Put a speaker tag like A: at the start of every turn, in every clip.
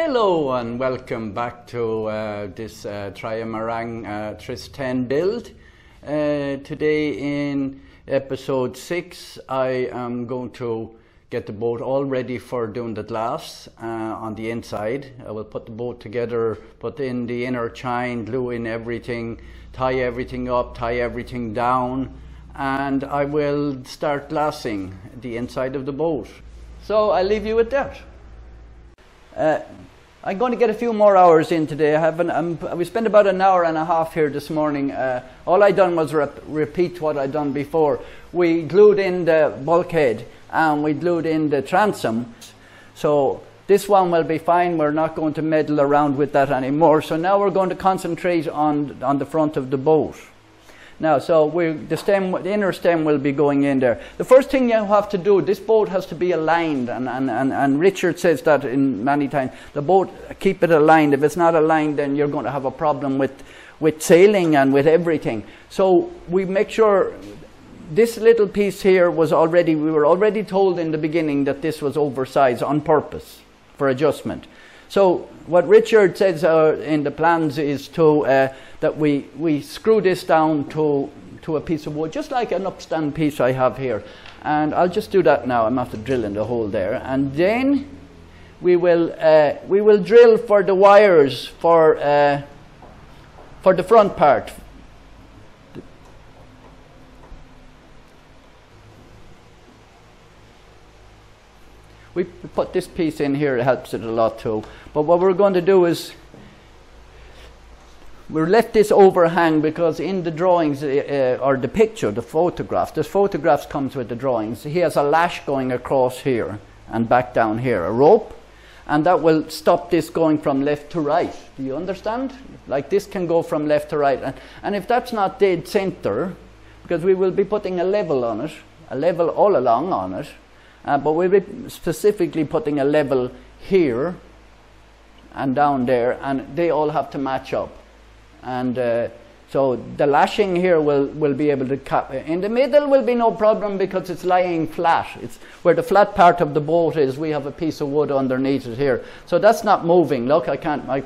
A: Hello and welcome back to this Trimaran Tryst 10 build. Today in episode 6 I am going to get the boat all ready for doing the glass on the inside. I will put the boat together, put in the inner chine, glue in everything, tie everything up, tie everything down, and I will start glassing the inside of the boat. So I'll leave you with that. I'm going to get a few more hours in today. We spent about an hour and a half here this morning. All I done was repeat what I'd done before. We glued in the bulkhead and we glued in the transom. So this one will be fine. We're not going to meddle around with that anymore. So now we're going to concentrate on the front of the boat. Now, so the inner stem will be going in there. The first thing you have to do, this boat has to be aligned, and Richard says that in many times. The boat, keep it aligned. If it's not aligned, then you're going to have a problem with sailing and with everything. So we make sure this little piece here we were already told in the beginning that this was oversized on purpose for adjustment. So what Richard says in the plans is that we screw this down to a piece of wood, just like an upstand piece I have here. And I'll just do that now. I'm after drilling the hole there, and then we will drill for the wires for the front part. We put this piece in here, it helps it a lot too. But what we're going to do is we'll let this overhang, because in the drawings or the picture, the photographs comes with the drawings. He has a lash going across here and back down here, a rope, and that will stop this going from left to right. Do you understand? Like this can go from left to right, and if that's not dead center, because we will be putting a level on it, a level all along on it. But we'll be specifically putting a level here and down there, and they all have to match up. And so the lashing here will be able to cap. In the middle will be no problem because it's lying flat. It's where the flat part of the boat is. We have a piece of wood underneath it here, so that's not moving. Look, I can't my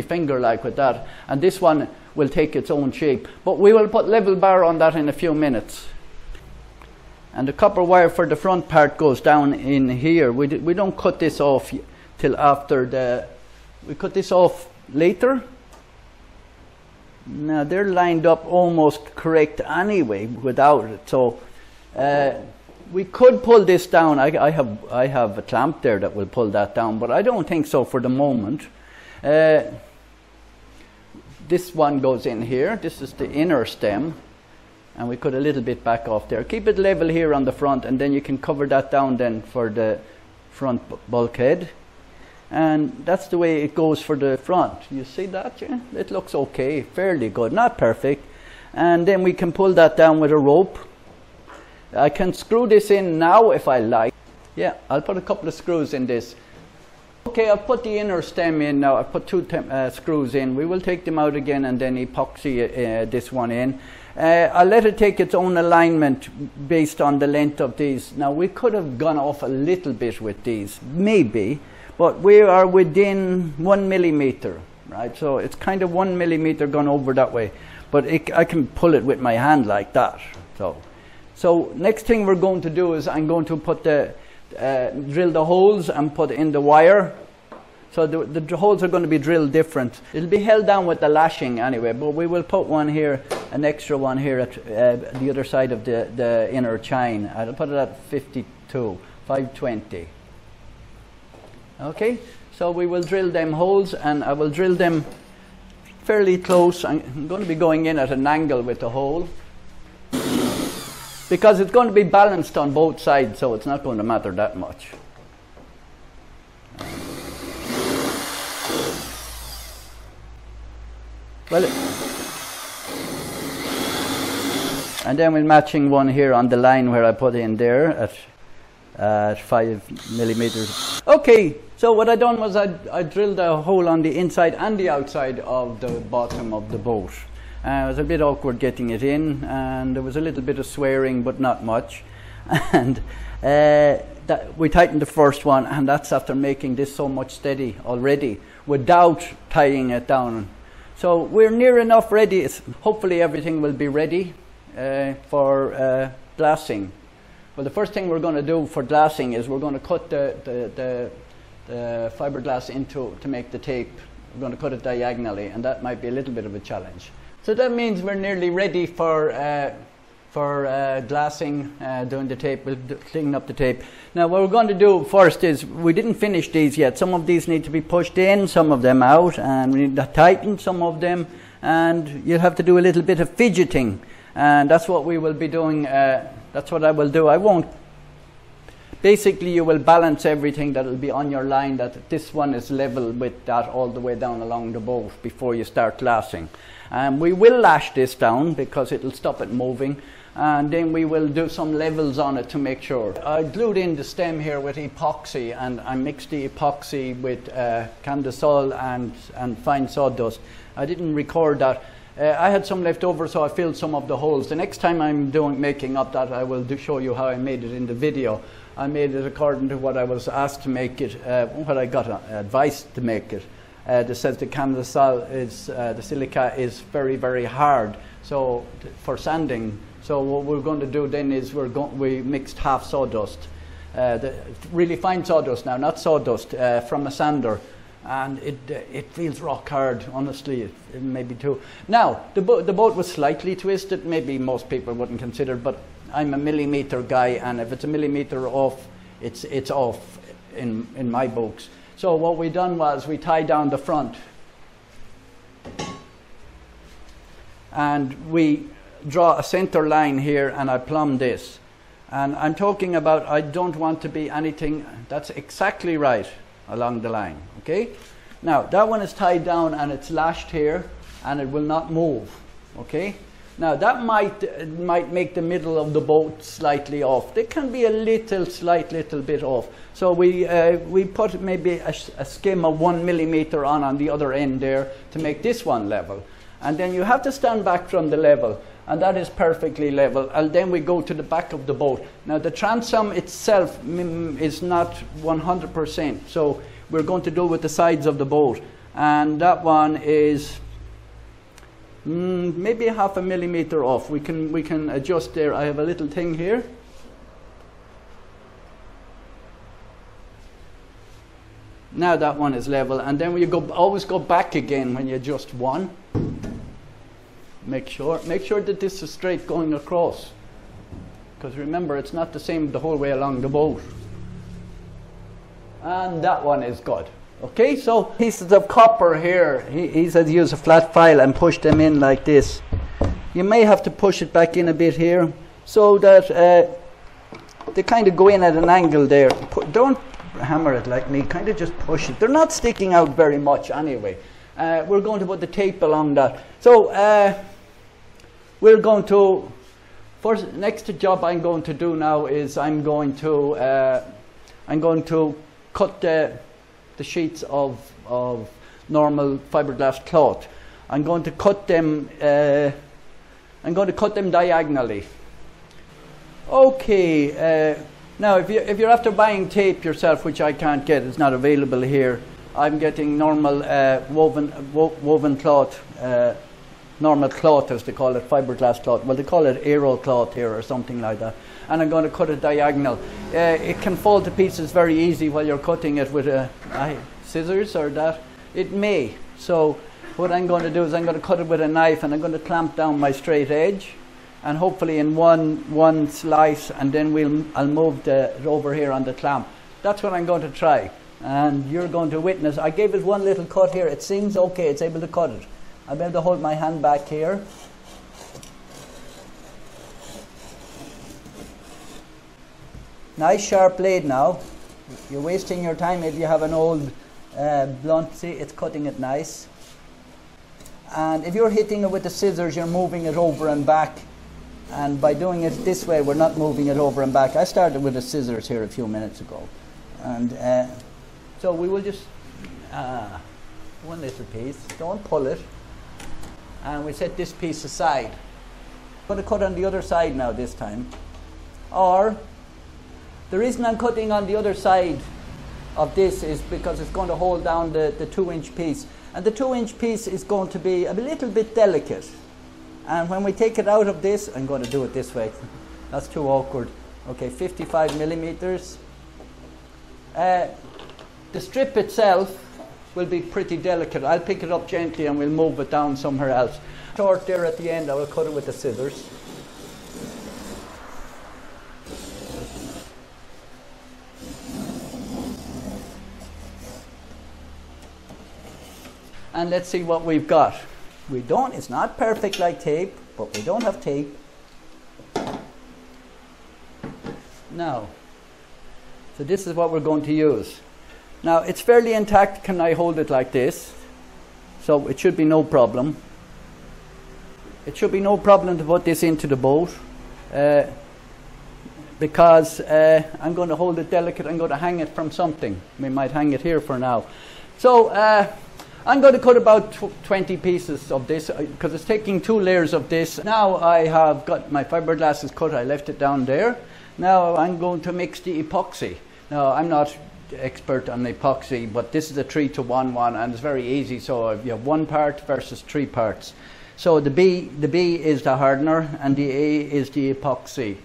A: finger like with that. And this one will take its own shape. But we will put level bar on that in a few minutes. And the copper wire for the front part goes down in here. We don't cut this off till after we cut this off later. Now they're lined up almost correct anyway without it. So we could pull this down. I have a clamp there that will pull that down, but I don't think so for the moment. This one goes in here. This is the inner stem. And we cut a little bit back off there. Keep it level here on the front, and then you can cover that down then for the front bulkhead. And that's the way it goes for the front. You see that? Yeah? It looks okay, fairly good, not perfect. And then we can pull that down with a rope. I can screw this in now if I like. Yeah, I'll put a couple of screws in this. Okay, I'll put the inner stem in now. I've put two screws in. We will take them out again and then epoxy this one in. I'll let it take its own alignment based on the length of these. Now we could have gone off a little bit with these, maybe, but we are within 1 millimeter, right? So it's kind of 1 millimeter gone over that way, but I can pull it with my hand like that. So next thing we're going to do is I'm going to put drill the holes and put in the wire. So the holes are going to be drilled different. It'll be held down with the lashing anyway, but we will put one here, an extra one here at the other side of the inner chine. I'll put it at 520. Okay, so we will drill them holes, and I will drill them fairly close. I'm going to be going in at an angle with the hole, because it's going to be balanced on both sides, so it's not going to matter that much. Well, and then we're matching one here on the line where I put in there at 5 millimeters. Okay, so what I done was I drilled a hole on the inside and the outside of the bottom of the boat. It was a bit awkward getting it in, and there was a little bit of swearing, but not much. And we tightened the first one, and that's after making this so much steady already without tying it down. So we're near enough ready. Hopefully everything will be ready for glassing. Well, the first thing we're going to do for glassing is we're going to cut the fiberglass to make the tape. We're going to cut it diagonally, and that might be a little bit of a challenge. So that means we're nearly ready for glassing, doing the tape. We'll clean up the tape. Now what we're going to do first is, we didn't finish these yet. Some of these need to be pushed in, some of them out, and we need to tighten some of them, and you'll have to do a little bit of fidgeting, and that's what we will be doing. That's what I will do. I won't. Basically, you will balance everything that will be on your line, that this one is level with that all the way down along the boat before you start glassing. We will lash this down because it will stop it moving, and then we will do some levels on it to make sure. I glued in the stem here with epoxy, and I mixed the epoxy with Candesol and fine sawdust. I didn't record that. I had some left over, so I filled some of the holes. The next time I'm making up that, I will show you how I made it in the video. I made it according to what I was asked to make it, what I got advice to make it. That says the Candesol is, the silica is very, very hard, so for sanding. So what we're going to do then is we mixed half sawdust, really fine sawdust now, not sawdust, from a sander, and it feels rock hard. Honestly, it may be too. Now the boat was slightly twisted. Maybe most people wouldn't consider, but I'm a millimeter guy, and if it's a millimeter off, it's off in my books. So what we done was we tied down the front, and we draw a center line here, and I plumb this. And I'm talking about, I don't want to be anything, that's exactly right along the line, okay? Now that one is tied down and it's lashed here, and it will not move, okay? Now that might make the middle of the boat slightly off. They can be a slight little bit off. So we put maybe a skim of 1 millimeter on the other end there to make this one level. And then you have to stand back from the level, and that is perfectly level. And then we go to the back of the boat. Now the transom itself is not 100%, so we're going to do with the sides of the boat. And that one is maybe 0.5 millimeter off. We can adjust there. I have a little thing here. Now that one is level, and then always go back again when you adjust one. Make sure that this is straight going across, because remember, it's not the same the whole way along the boat. And that one is good. Okay, so pieces of copper here, he said use a flat file and push them in like this. You may have to push it back in a bit here, so that they kind of go in at an angle there. Don't hammer it like me, kind of just push it. They're not sticking out very much anyway. We're going to put the tape along that. So we're going to, next job I'm going to do now is I'm going to cut the sheets of normal fiberglass cloth. I'm going to cut them diagonally. Okay, now if you're after buying tape yourself, which I can't get, it's not available here, I'm getting normal woven cloth, normal cloth as they call it, fiberglass cloth. Well, they call it aero cloth here or something like that. And I'm going to cut it diagonal. It can fall to pieces very easy while you're cutting it with scissors or that. It may. So what I'm going to do is I'm going to cut it with a knife, and I'm going to clamp down my straight edge, and hopefully in one slice, and then I'll move it over here on the clamp. That's what I'm going to try, and you're going to witness. I gave it one little cut here. It seems okay. It's able to cut it. I'll be able to hold my hand back here. Nice sharp blade now. You're wasting your time if you have an old blunt. See, it's cutting it nice. And if you're hitting it with the scissors, you're moving it over and back. And by doing it this way, we're not moving it over and back. I started with the scissors here a few minutes ago. And so we will just, one little piece, don't pull it. And we set this piece aside. I'm going to cut on the other side now this time. Or The reason I'm cutting on the other side of this is because it's going to hold down the 2-inch piece. And the 2-inch piece is going to be a little bit delicate. And when we take it out of this, I'm going to do it this way. That's too awkward. Okay, 55 millimeters. The strip itself will be pretty delicate. I'll pick it up gently and we'll move it down somewhere else. Short there at the end, I will cut it with the scissors. And let's see what we've got. It's not perfect like tape, but we don't have tape. Now, so this is what we're going to use. Now, it's fairly intact. Can I hold it like this? So it should be no problem. It should be no problem to put this into the boat because I'm going to hold it delicate. I'm going to hang it from something. We might hang it here for now. So I'm going to cut about 20 pieces of this because it's taking 2 layers of this. Now I have got my fiberglass cut. I left it down there. Now I'm going to mix the epoxy. Now I'm not expert on epoxy, but this is a 3-to-1 one, and it's very easy. So you have 1 part versus 3 parts. So the B is the hardener, and the A is the epoxy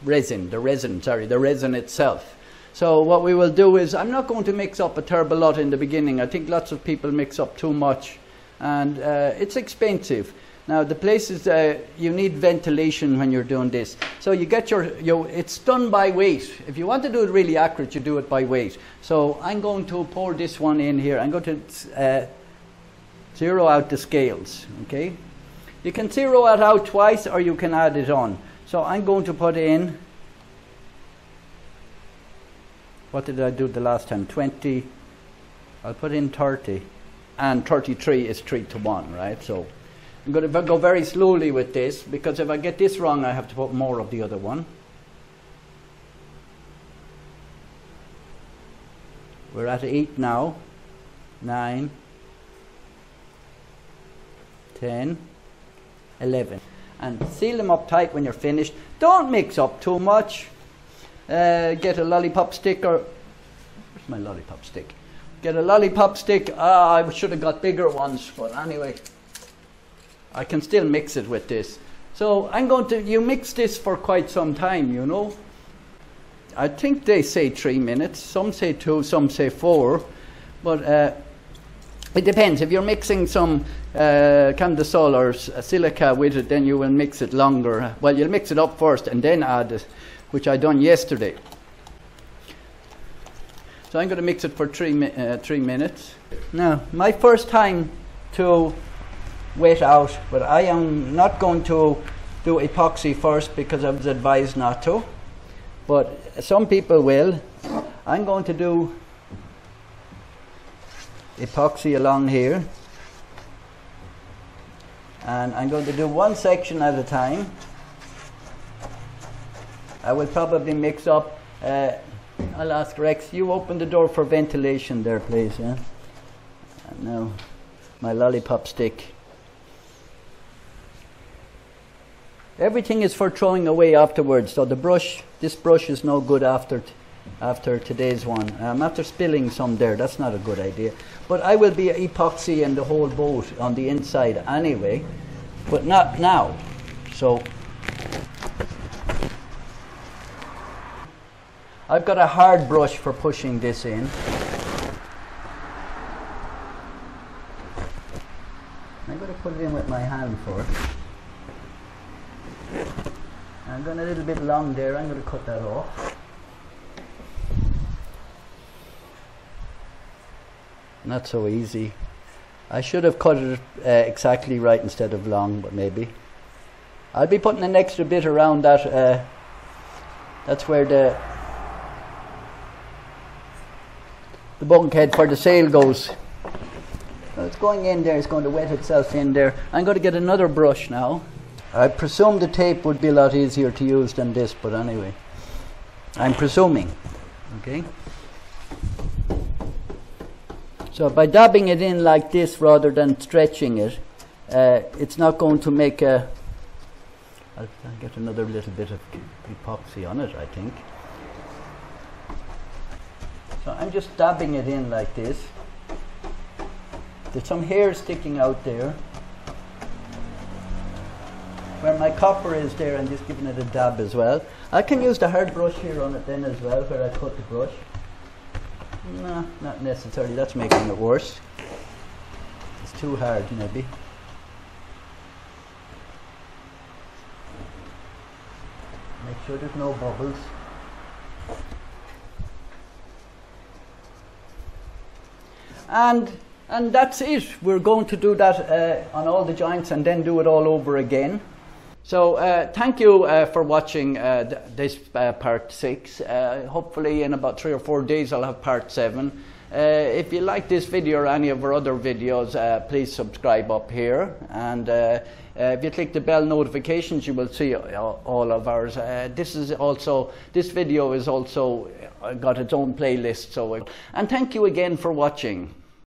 A: resin. The resin itself. So what we will do is, I'm not going to mix up a terrible lot in the beginning. I think lots of people mix up too much, and it's expensive. Now the places you need ventilation when you're doing this. So you get it's done by weight. If you want to do it really accurate, you do it by weight. So I'm going to pour this one in here. I'm going to zero out the scales. Okay, you can zero it out twice, or you can add it on. So I'm going to put in. What did I do the last time? 20. I'll put in 30. And 33 is 3-to-1, right? So I'm going to go very slowly with this, because if I get this wrong, I have to put more of the other one. We're at 8 now. 9. 10. 11. And seal them up tight when you're finished. Don't mix up too much. Get a lollipop stick, or where's my lollipop stick? Get a lollipop stick. I should have got bigger ones, but anyway, I can still mix it with this. So I'm going to, you mix this for quite some time, you know. I think they say 3 minutes. Some say 2, some say 4, but it depends. If you're mixing some candesol or silica with it, then you will mix it longer. Well, you'll mix it up first and then add it, which I done yesterday. So I'm going to mix it for 3 minutes. Now, my first time to wet out, but I am not going to do epoxy first because I was advised not to. But some people will. I'm going to do epoxy along here. And I'm going to do one section at a time. I will probably mix up. I'll ask Rex, you open the door for ventilation there, please. Yeah? And now, my lollipop stick. Everything is for throwing away afterwards. So the brush, this brush is no good after today's one. After spilling some there, that's not a good idea. But I will be epoxy in the whole boat on the inside anyway, but not now. So I've got a hard brush for pushing this in. I'm going to put it in with my hand first. I'm going a little bit long there. I'm going to cut that off. Not so easy. I should have cut it exactly right instead of long, but maybe. I'll be putting an extra bit around that. That's where the bulkhead for the sail goes. So it's going in there. It's going to wet itself in there. I'm going to get another brush now. I presume the tape would be a lot easier to use than this, but anyway, I'm presuming. Okay. So by dabbing it in like this rather than stretching it, it's not going to make a... I'll get another little bit of epoxy on it, I think. So I'm just dabbing it in like this. There's some hair sticking out there. Where my copper is there, I'm just giving it a dab as well. I can use the hard brush here on it then as well, where I cut the brush. No, not necessarily, that's making it worse. It's too hard maybe. Make sure there's no bubbles. And that's it. We're going to do that on all the joints and then do it all over again. So thank you for watching this part 6. Hopefully in about 3 or 4 days I'll have part 7. If you like this video or any of our other videos, please subscribe up here. And if you click the bell notifications, you will see all of ours. This video is also got its own playlist. And thank you again for watching.